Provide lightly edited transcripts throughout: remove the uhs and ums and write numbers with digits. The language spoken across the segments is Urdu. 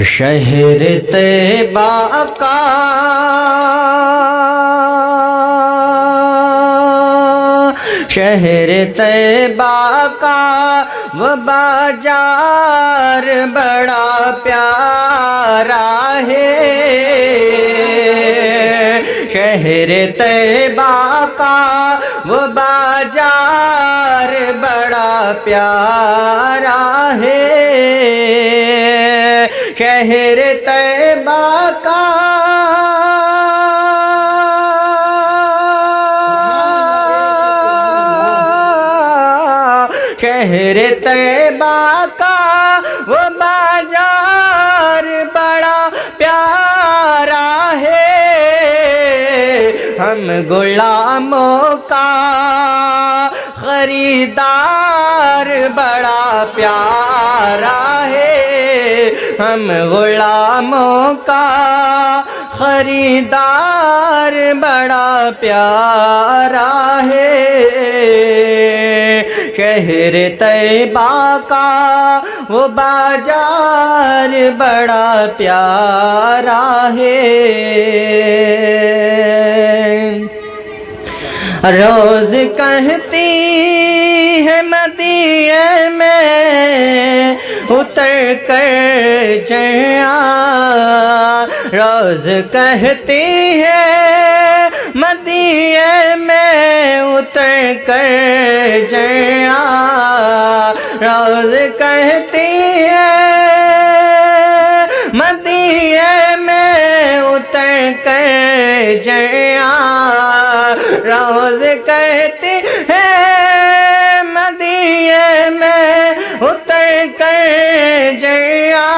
شہر طیبہ کا شہر طیبہ کا وہ بازار بڑا پیارا ہے، شہر طیبہ کا وہ بازار بڑا پیارا ہے، شہر طیبہ کا شہر طیبہ کا وہ بازار بڑا پیارا ہے، ہم غلاموں کا خریدار بڑا پیارا ہے، ہم غلاموں کا خریدار بڑا پیارا ہے، شہر طیبہ کا وہ بازار بڑا پیارا ہے۔ روز کہتی ہے مدینے میں اتر کر جیا، روز کہتی ہے مدینے میں اتر کر جیا، روز کہتی ہے مدینے میں اتر کر جیا، روز کہتی ہے مدینے میں اتر کر جیا،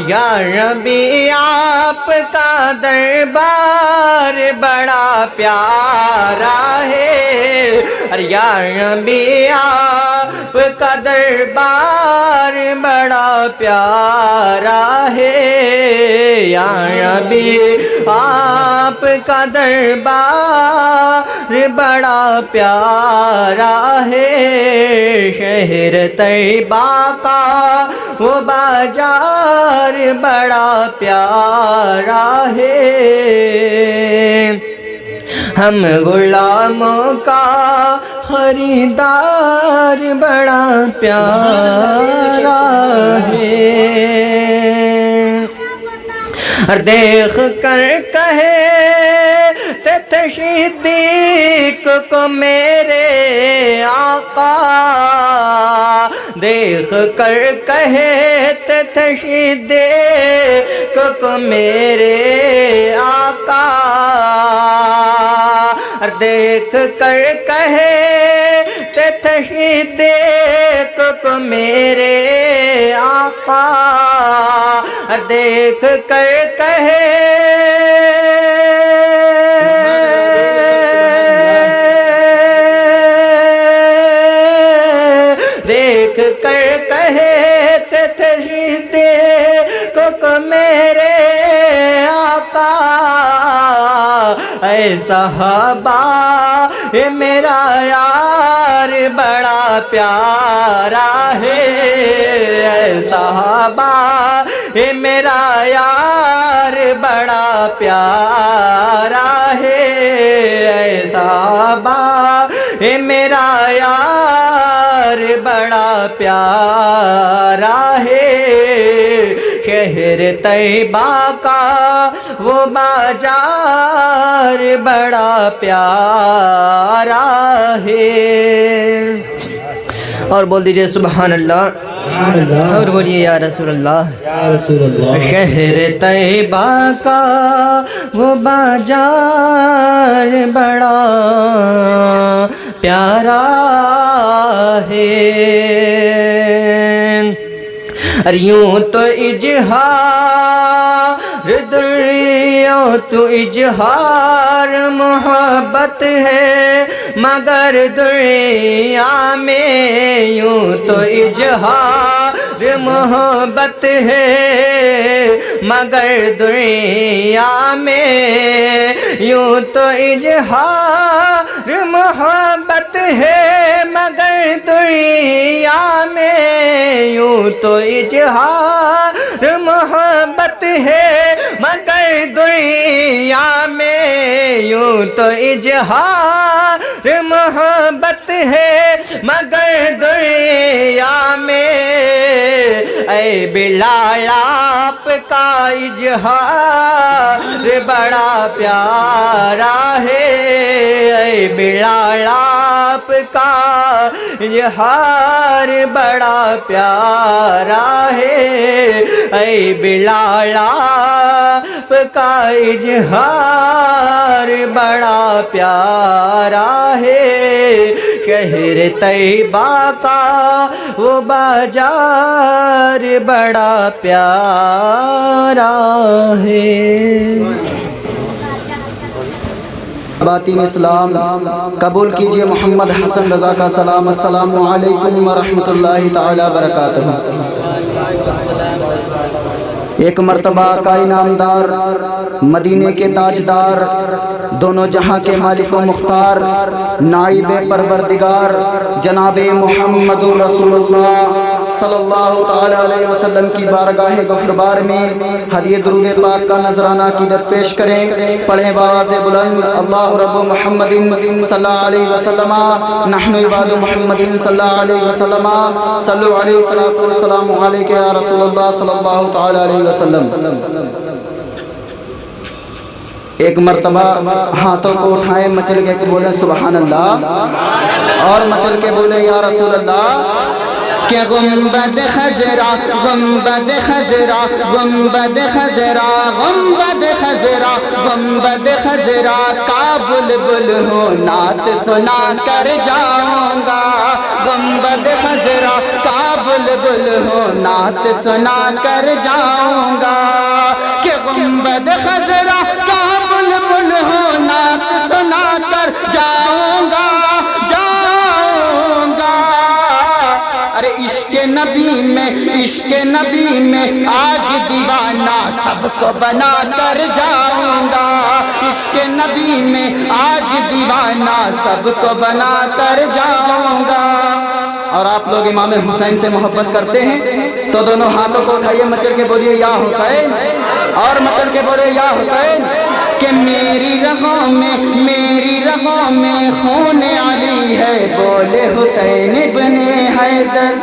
یا ربی آپ کا دربار بڑا پیارا ہے، یا ربی آپ کا دربار بڑا پیارا ہے، یا ربی آپ کا دربار بڑا پیارا ہے، شہر طیبہ کا وہ بازار بڑا پیارا ہے، ہم غلاموں کا خریدار بڑا پیارا ہے، دیکھ کر کہے تھے صدیق کو میرے آقا، دیکھ کر کہتے تھے صدیق کو میرے آقا، دیکھ کر کہتے تھے صدیق کو میرے آقا، دیکھ کر دیکھ کر کہتے تھے صدیق کو میرے آقا، اے صحابہ یہ میرا یار بڑا پیارا ہے، اے صحابہ یہ میرا یار بڑا پیارا ہے، اے صحابہ یہ میرا یار بڑا پیارا ہے، شہر طیبہ کا وہ بازار بڑا پیارا ہے، اور بول دیجئے سبحان اللہ، اور بولیے یا رسول اللہ، شہر طیبہ کا وہ بازار بڑا پیارا ہے، یوں تو اجہار دریوں تو اجہار محبت ہے، مگر دنیا میں یوں تو اجہار محبت ہے، مگر دنیا میں یوں تو اجہار محبت ہے، مگر دنیا میں یوں تو اجہار ہے مگر دنیا میں یوں تو اظہار محبت ہے مگر دنیا میں اے بلال آپ کا اظہار بڑا پیارا ہے اے بلال آپ کا اظہار بڑا پیارا ہے اے بلال آپ کا اظہار بڑا پیارا ہے شہر طیبہ کا وہ بازار بڑا پیارا ہے۔ باطین اسلام قبول کیجئے محمد حسن رضا کا سلام۔ السلام علیکم ورحمۃ اللہ تعالی وبرکاتہ۔ ایک مرتبہ کا انعامدار مدینے کے تاجدار دونوں جہاں کے مالک و مختار نائب پروردگار جناب محمد رسول اللہ صلی اللہ تعالی علیہ وسلم کی بارگاہ گفتگار میں ہدیہ درود پاک کا نذرانہ عقیدت پیش کریں۔ پڑھیں بآواز بلند اللہ رب محمد صلی اللہ علیہ وسلم نحن عباد محمد صلی اللہ علیہ وسلم صلو علیہ السلام علیکہ یا رسول اللہ صلی اللہ تعالی علیہ وسلم۔ ایک مرتبہ ہاتھوں کو اٹھائیں مچل کے بولیں سبحان اللہ اور مچل کے بولیں یا رسول اللہ۔ کہ گنبد خضرا گنبد خضرا گنبد خضرا گنبد خضرا گنبد خضرا کا بلبل ہو نعت سنا کر جاؤں گا گنبد خضرا کا بلبل ہو نعت سنا کر جاؤں گا کہ گنبد خضرا کا بلبل ہو نعت سنا کر جاؤں گا ارے عشق نبی میں آج دیوانہ سب کو بنا کر جاؤں گا عشق نبی میں آج دیوانہ سب کو بنا کر جاؤں گا۔ اور آپ لوگ امام حسین سے محبت کرتے ہیں تو دونوں ہاتھوں کو اٹھائیے مچل کے بولیے یا حسین اور مچل کے بولے یا حسین۔ کہ میری رگوں میں خون علی ہے بولے حسین ابن حیدر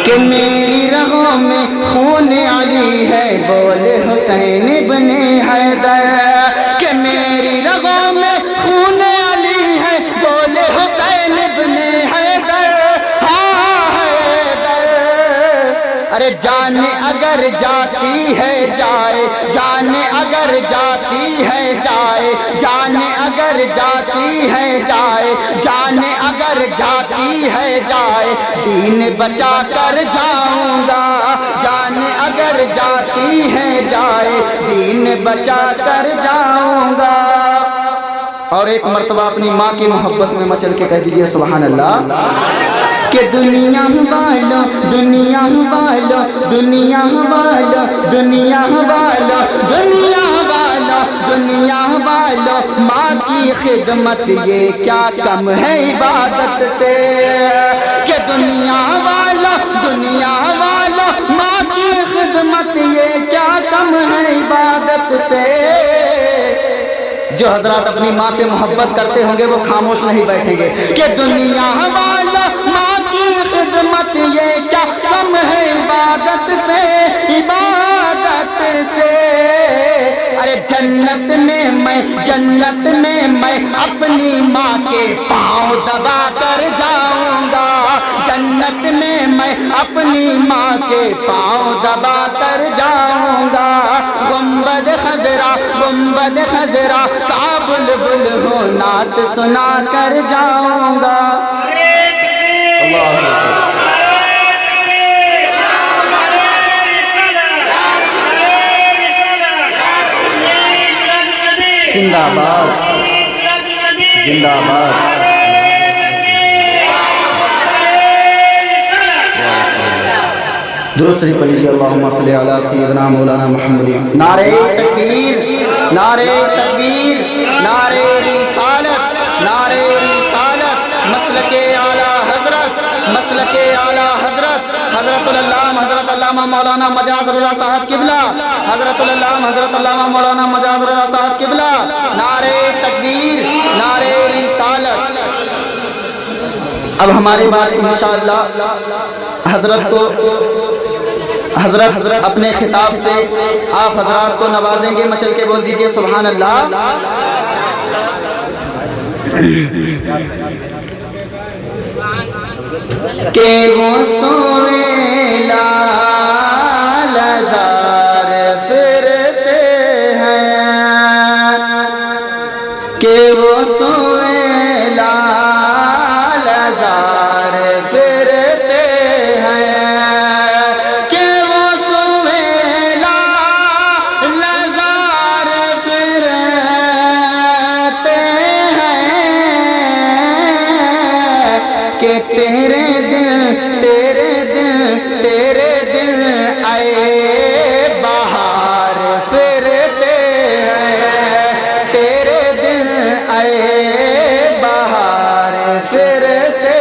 کہ میری رگوں میں خون علی ہے بولے حسین ابن حیدر کہ میری رگوں میں خون علی ہے بولے حسین ابن حیدر ارے جان اگر جاتی ہے جائے جان اگر جاتی ہے جائے جان اگر جاتی ہے جائے جان اگر جاتی ہے جائے دین بچا کر جاؤں گا جان اگر جاتی ہے جائے دین بچا کر جاؤں گا۔ اور ایک مرتبہ اپنی ماں کی محبت میں مچل کے کہہ دیجئے سبحان اللہ۔ کہ دنیا والو دنیا والو دنیا والو دنیا والو دنیا والو دنیا والو ماں کی خدمت یہ کیا کم ہے عبادت سے کہ دنیا والو ماں کی خدمت یہ کیا کم ہے عبادت سے۔ جو حضرات اپنی ماں سے محبت کرتے ہوں گے وہ خاموش نہیں بیٹھیں گے کہ دنیا والا ماں کی خدمت یہ کیا کم ہے عبادت سے ارے جنت میں میں اپنی ماں کے پاؤں دبا کر جاؤں گا جنت میں میں اپنی ماں کے پاؤں دبا کر جاؤں گا گنبد خضرا کا بلبل ہو نعت سنا کر جاؤں گا۔ زندہ باد زندہ باد۔ درود شریف پڑھیے اللہم صلی علی سیدنا مولانا محمد۔ نعرہ تکبیر نعرہ تکبیر نعرہ رسالت مسلک اعلی حضرت مسلک اعلیٰ حضرت حضرت علامہ مولانا مجاز رضا صاحب قبلہ، حضرت علامہ مولانا مجاز رضا صاحب قبلہ، نعرہ تکبیر، نعرہ رسالت۔ اب ہمارے بعد انشاءاللہ حضرت اپنے خطاب سے آپ حضرات کو نوازیں گے، مچل کے بول دیجئے سبحان اللہ۔ کہ وہ سوئے لال زار پھرتے ہیں، کہ وہ سوئے لال زار پھرتے ہیں، کہ وہ سوئے لال زار پھرتے ہیں، کہ تیرے دل آئے بہار پھرتے ہیں، تیرے دل آئے بہار پھرتے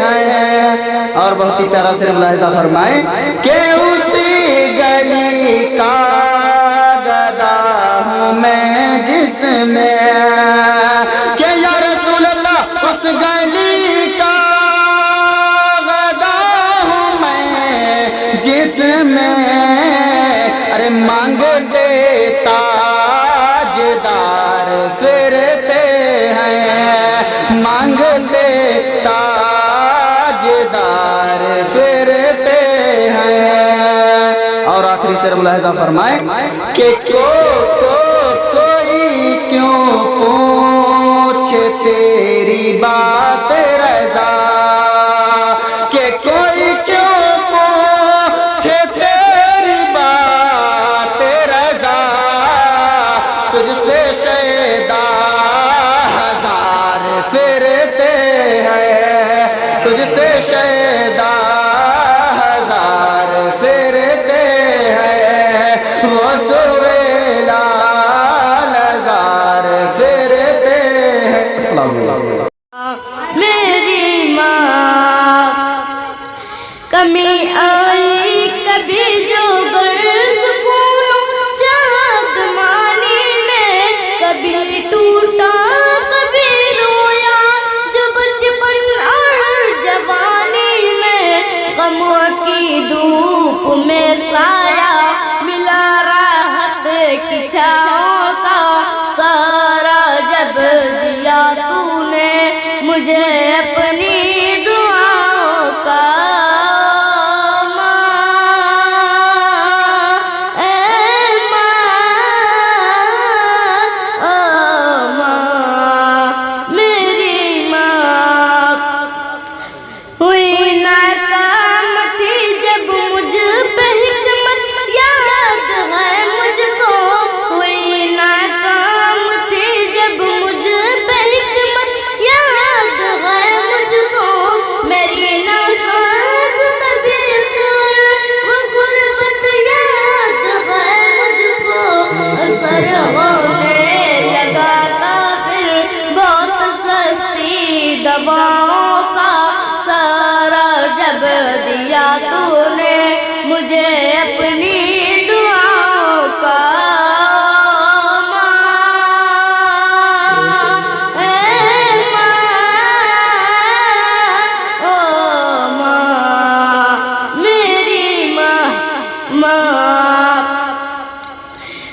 ہیں۔ اور بہت ہی پیارا سے ملاحظہ فرمائیں کہ اسی گلی کا گدا ہوں میں جس میں، کہ یا رسول اللہ اس گلی کا جس میں ارے مانگتے تاجدار پھرتے ہیں، مانگتے تاجدار پھرتے ہیں۔ اور آخری سے ملاحظہ فرمائیں کہ کوئی کیوں پوچھے تیری بات رضا، کہ کوئی کیوں تیری بات رضا، تجھ سے شیدا ہزار پھرتے ہیں، تجھ سے شیدا ہزار پھرتے ہیں، وہ سوئے لال زار پھرتے ہیں۔ السلام علیکم۔ میری ماں کمی آئی کبھی جو غرض پھولوں شادمانی میں، کبھی ٹوٹا کبھی رویا جو بچپن اور جوانی میں، غموں کی دھوپ میں سایہ ملا راحت کی چھاؤں کا سہارا جب دیا تو نے مجھے اپنی دعاؤں کا۔ دواؤں کا سارا جب دیا تو نے مجھے اپنی دعاؤں کا۔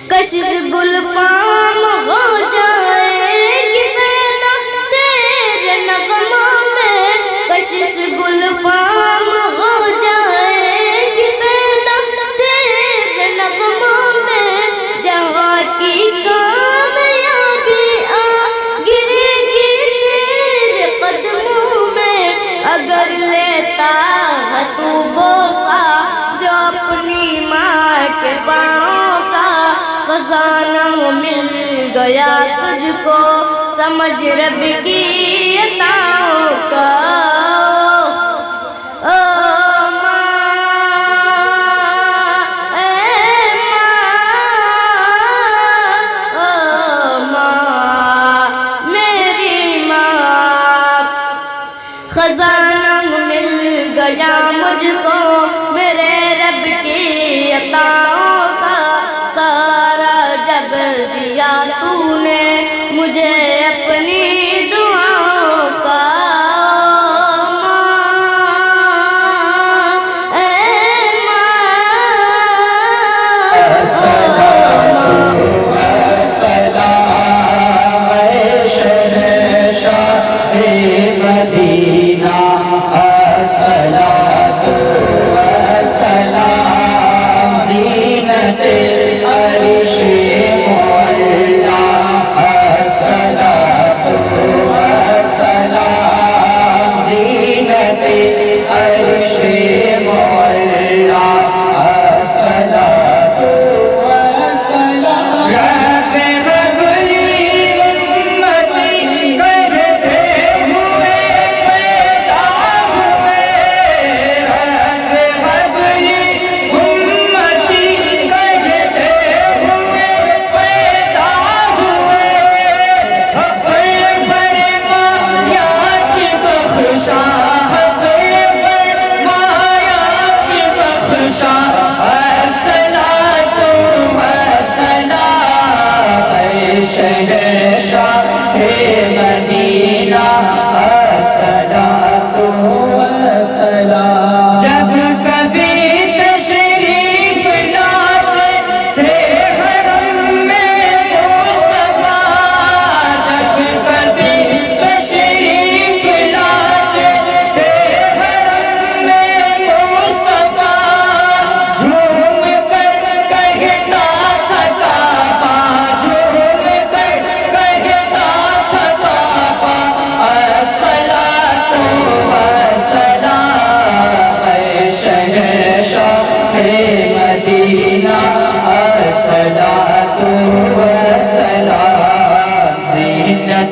کشش گل فام ہو جائے گی پیدا تیرے نغموں میں، کشش گل فام ہو جائے گی پیدا تیرے نغموں میں، جہاں کی کامیابی آ گرے گی تیرے قدموں میں، اگر لیتا ہے تو بوسہ جو اپنی ماں کے پاؤں کا، خزانہ مل گیا تجھ کو سمجھ رب کی عطاؤں کا۔ میری ماں خزانہ مل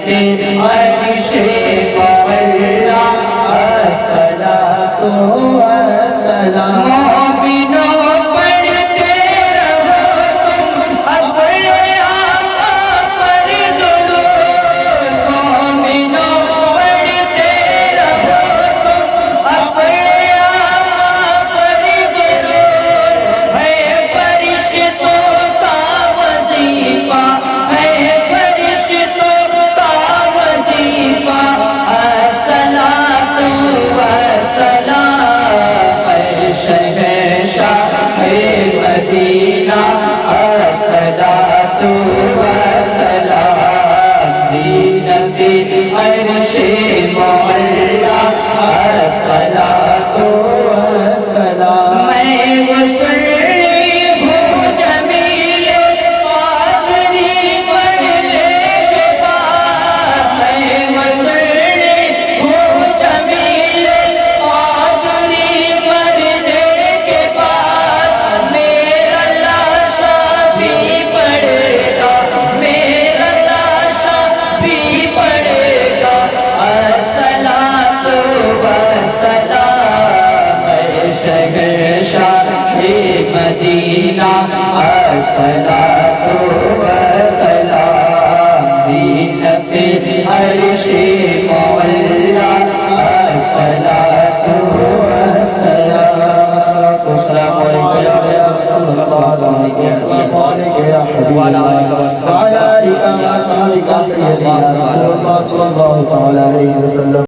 زینت عرش مولا الصلاۃ والسلام مومنوں پڑھتے رہو تم اپنے آقا پر درود مومنوں پڑھتے رہو تم اپنے آقا پر درود ہے فرشتوں کا وظیفہ ہے فرشتوں کا وظیفہ الصلاۃ والسلام اے شہنشاہ مدینہ الصلاۃ والسلام زینت عرش مولا الصلاۃ والسلام میں وصلی ہوں جمیل قادری مرنے کے بعد میں وصلی ہوں جمیل قادری مرنے کے بعد میرا لاشا بھی پڑے گا میرا لاشا بھی پڑے گا الصلاۃ والسلام اے شہنشاہ مدینہ الصلاۃ والسلام زینت عرش مولا الصلاۃ والسلام السلام علیکم وعلی آلہ وصحبہ